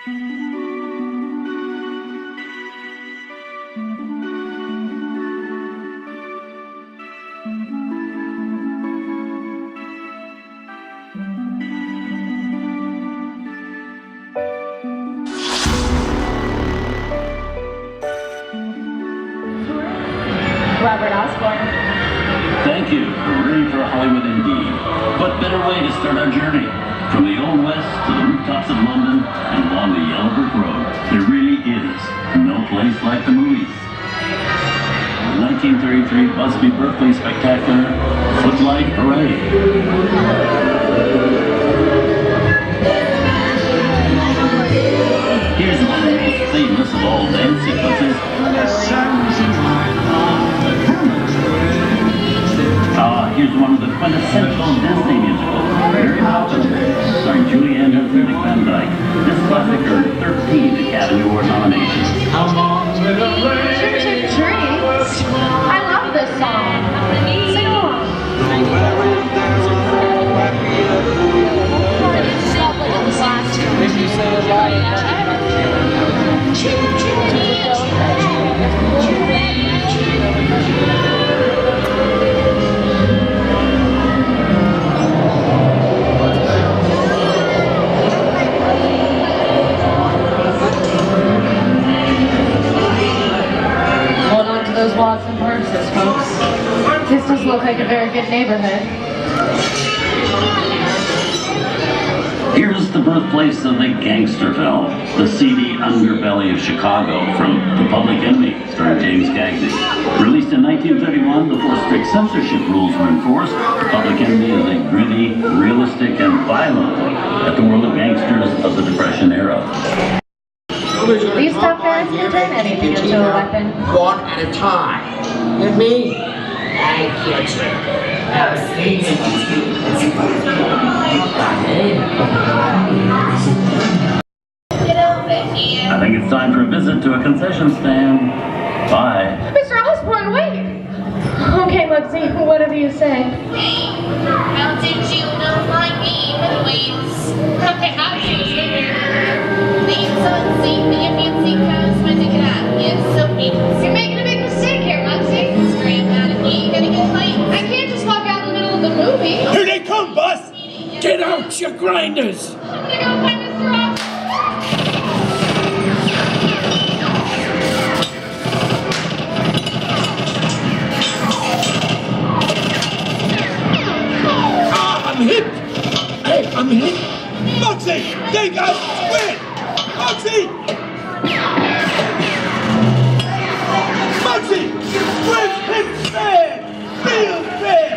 Robert Osborne. Thank you. We're ready for Hollywood indeed. What better way to start our journey? From the Old West to the rooftops of London and along the Yellow Brick Road. There really is no place like the movies. The 1933 Busby Berkeley Spectacular Footlight Parade. Here's one of the most famous of all dance sequences. Here's one of the quintessential Disney musicals, Mary Poppins, starring Julie Andrews and Dick Van Dyke. This classic earned 13 Academy Award nominations. Chip Chip Tree. I love this song. Sing along. Those lots and purses, folks. This does look like a very good neighborhood. Here's the birthplace of the gangster film, the seedy underbelly of Chicago from The Public Enemy, starring James Cagney. Released in 1931 before strict censorship rules were enforced, The Public Enemy is a gritty, realistic, and violent look at the world of gangsters of the Depression era. These tough guys can turn anything into a weapon. One at a time. And me? Thank you, Trip. I think it's time for a visit to a concession stand. Bye. Mr. Osborne, wait! Okay, let's see. Whatever you say. Hey, how did you know my name anyways? Okay, how did you figure? Name's unseen, be a fancy cosmetic hat. Yes, so famous. You're making a big mistake here, Muncie. Scram out of me, gonna get late. I can't just walk out in the middle of the movie. Here they come, boss! Get out, you grinders! I'm gonna go find Mr. Osborne. I'm hit! Hey, I'm hit! Moxie! They got squid! Moxie! Moxie! Squid hits bad! Real bad!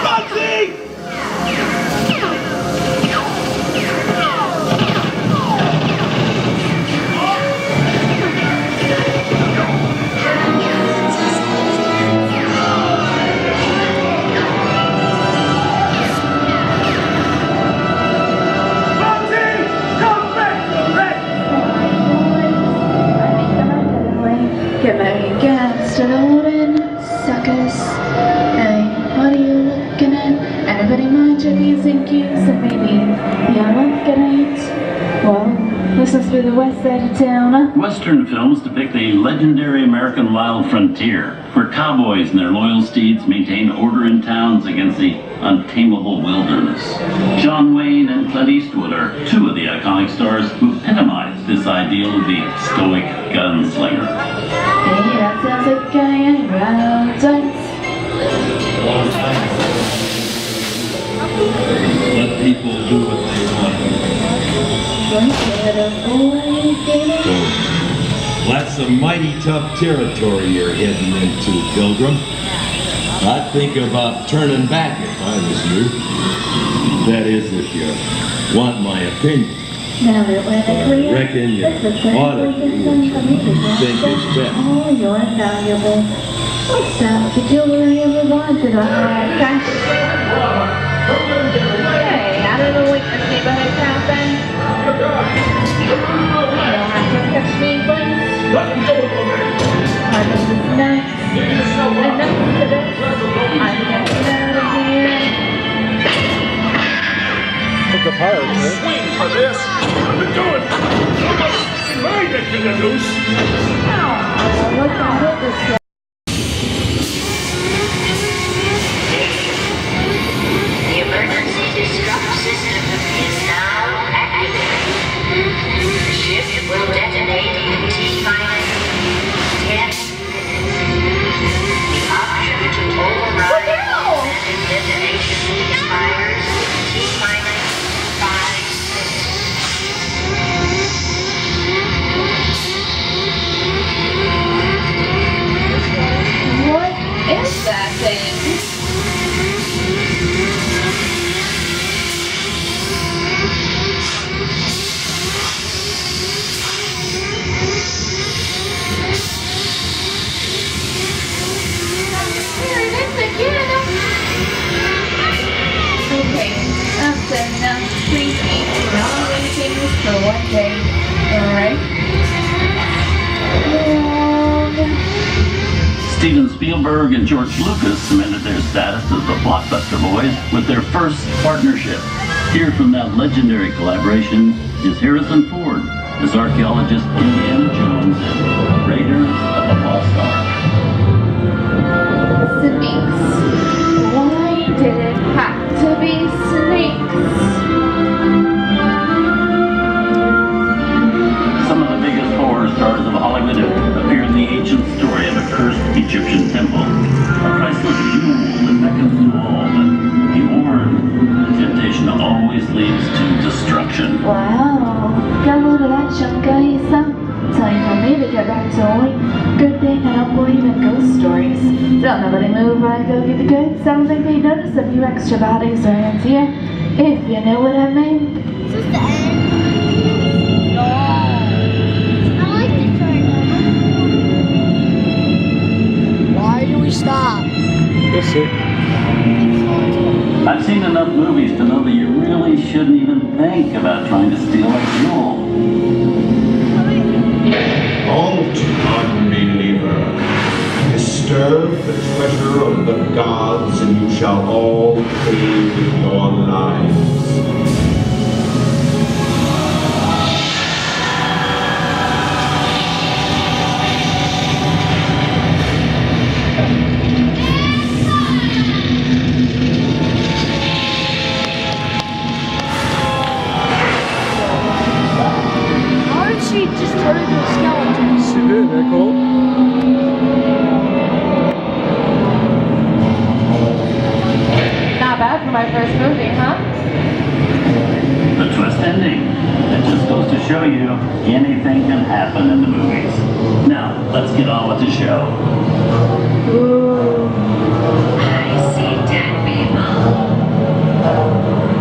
Moxie! Get back against the wooden suckers. Hey, what are you looking at? Everybody mind your P's and Q's and maybe you're looking at. Well, this must be the west side of town, huh? Western films depict the legendary American wild frontier, where cowboys and their loyal steeds maintain order in towns against the untamable wilderness. John Wayne and Clint Eastwood are two of the iconic stars who epitomized this ideal of the stoic gunslinger. Hey, that sounds like a guy in round tights. Let people do what they want. That's some mighty tough territory you're heading into, Pilgrim. I'd think about turning back if I was you. That is, if you want my opinion. Now that we're But I reckon you ought to do what you think is best. Oh, you're valuable. What's up? The jewelry of the want to the high cash. Hey, I don't know what this neighborhood's happened. We're going! In my neck of the noose! Look at it this way. The emergency disrupt system is now activated. The ship will detonate in T-minus 10 minutes. The option to override automatic detonation expires T-minus 5 minutes. What is that thing? Okay, that's enough creepy following things for one day. Alright? Steven Spielberg and George Lucas cemented their status as the blockbuster boys with their first partnership. Here from that legendary collaboration is Harrison Ford as archaeologist Indiana Jones in Raiders of the Lost Ark. Snakes. Why did it have to be snakes? Some of the biggest horror stars of Hollywood appear in the ancient story of a cursed Egyptian temple. A priceless jewel that beckons to all, but be warned, temptation always leads to destruction. Wow, got a load of that junk, guys. Time for me to get back to work. Good thing I don't believe in ghost stories. Don't nobody move while I go get the goods. I don't think they notice a few extra bodies around here, if you know what I mean. Is this the end? No. I like this part. Why do we stop? Yes, sir. I've seen enough movies to know that you really shouldn't even think about trying to steal a jewel. Don't, unbeliever. Disturb the treasure of the gods, and you shall all pay with your lives. How did she just turn into a skeleton? She did, they're cool. Not bad for my first movie, huh? The twist ending. It just goes to show you anything can happen in the movies. Now, let's get on with the show. Ooh. I see dead people.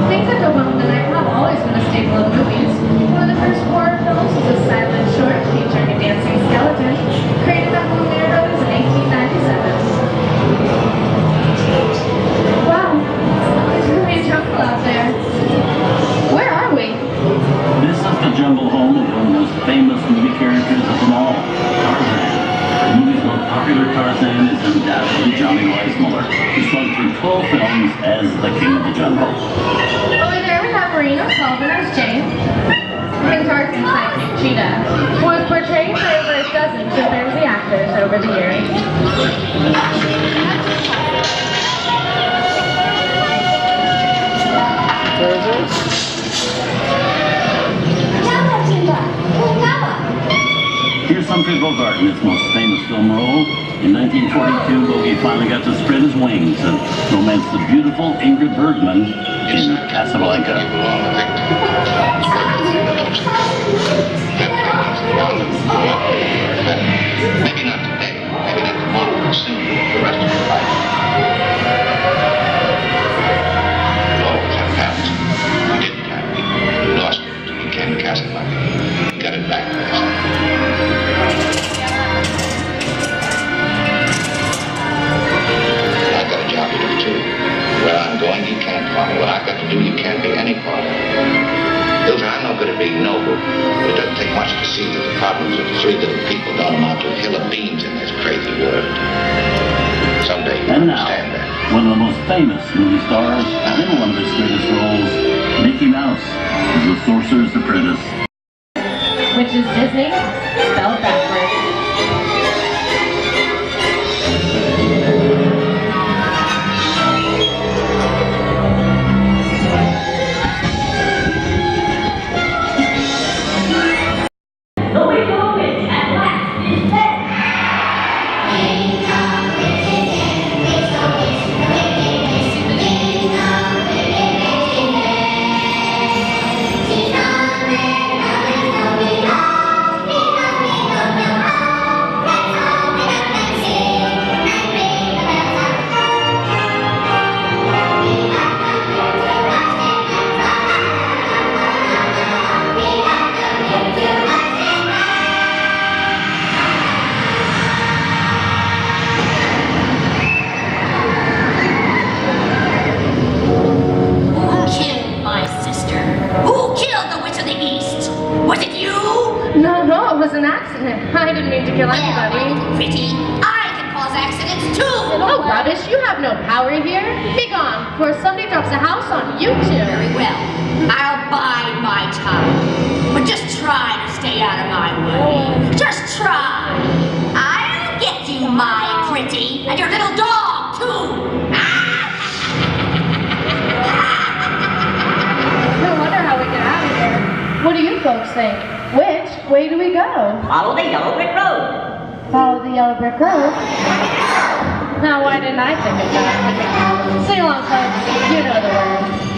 Things that go well in the night have always been a staple of movies. One of the first horror films was a silent short featuring a dancing skeleton, created by Lumiere Brothers in 1897. Wow, it's really a jungle out there. Where are we? This is the jungle home of one of the most famous movie characters of them all, Tarzan. The movie's most popular Tarzan is undoubtedly Johnny Weissmuller, who spun through 12 films as the King of the Jungle. Over there we have Marina Sullivan as Jane. King Tarzan's sidekick, Cheetah, who was portrayed by over a dozen chimpanzee actors over the years. Here's Humphrey Bogart in his most famous film role. In 1942, Bogey finally got to spread his wings and romance the beautiful Ingrid Bergman in Casablanca. Maybe not today, maybe not tomorrow, but soon, the rest of your life. You always have past. You didn't have it. You lost it until you came to Casablanca. You got it back this time. I've got a job to do too. Where I'm going, you can't follow. What I've got to do, you can't be any part of. Hilda, I'm no good at being noble, but it doesn't take much to see that the problems of three little people don't amount to a hill of beans in this crazy world. Someday you'll And now, understand that. one of the most famous movie stars, and in one of his greatest roles, Mickey Mouse is the Sorcerer's Apprentice. Which is Disney, spelled backwards. No, it was an accident. I didn't mean to kill anybody. Pretty, I can cause accidents too. Oh, rubbish, you have no power here. Be gone, before somebody drops a house on you two. Very well. I'll bide my time. But just try to stay out of my way. Just try. I'll get you, my pretty, and your little dog too. No wonder how we get out of here. What do you folks think? Which way do we go? Follow the yellow brick road. Follow the yellow brick road? Now, why didn't I think of that? Sing along, folks. You know the words.